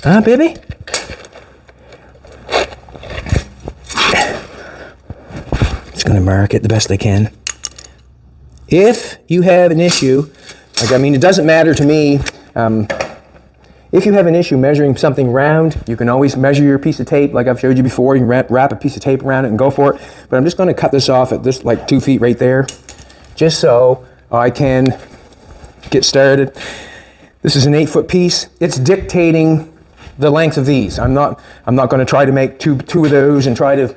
Huh, baby? Just gonna mark it the best I can. If you have an issue, like, I mean, it doesn't matter to me. If you have an issue measuring something round, you can always measure your piece of tape like I've showed you before. You can wrap a piece of tape around it and go for it. But I'm just going to cut this off at this, like, 2 feet right there, just so I can get started. This is an 8-foot piece. It's dictating the length of these. I'm not going to try to make two of those and try to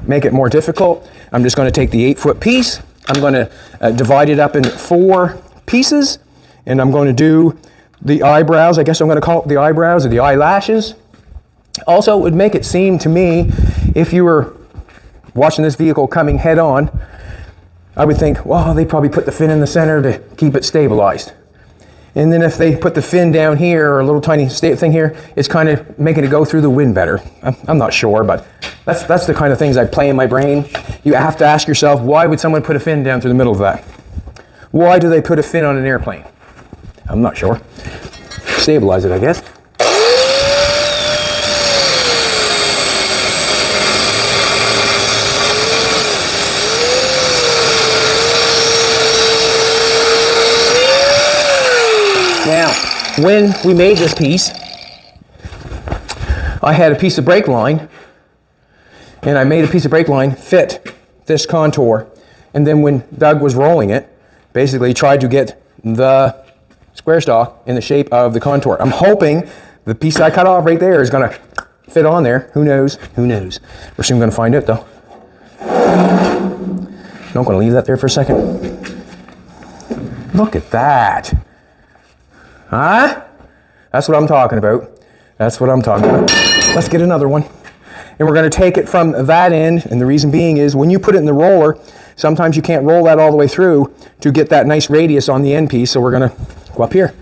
make it more difficult. I'm just going to take the 8-foot piece. I'm going to divide it up into 4 pieces, and I'm going to do the eyebrows. I guess I'm going to call it the eyebrows or the eyelashes. Also, it would make it seem to me, if you were watching this vehicle coming head on, I would think, well, they probably put the fin in the center to keep it stabilized. And then if they put the fin down here, or a little tiny thing here, it's kind of making it go through the wind better. I'm not sure, but that's the kind of things I play in my brain. You have to ask yourself, why would someone put a fin down through the middle of that? Why do they put a fin on an airplane? I'm not sure. Stabilize it, I guess. Now, when we made this piece, I had a piece of brake line, and I made a piece of brake line fit this contour. And then when Doug was rolling it, basically tried to get the square stock in the shape of the contour. I'm hoping the piece I cut off right there is going to fit on there. Who knows? Who knows? We're soon going to find out, though. I'm not going to leave that there for a second. Look at that. Huh? That's what I'm talking about. That's what I'm talking about. Let's get another one. And we're going to take it from that end, and the reason being is when you put it in the roller, sometimes you can't roll that all the way through to get that nice radius on the end piece, so we're going to go up here.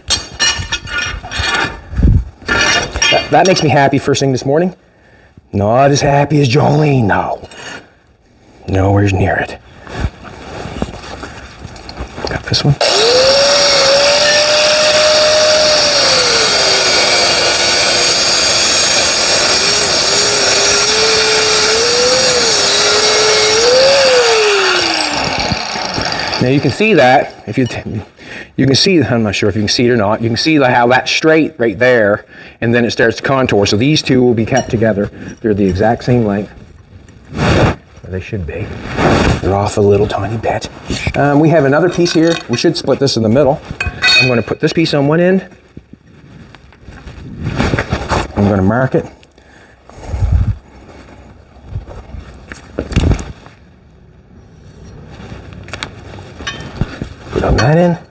That makes me happy first thing this morning. Not as happy as Jolene, no. Nowhere near it. Got this one. Now you can see that, if you can see, I'm not sure if you can see it or not, you can see how that's straight right there, and then it starts to contour. So these two will be kept together. They're the exact same length. Or they should be. They're off a little tiny bit. We have another piece here. We should split this in the middle. I'm going to put this piece on one end. I'm going to mark it. Put on that end.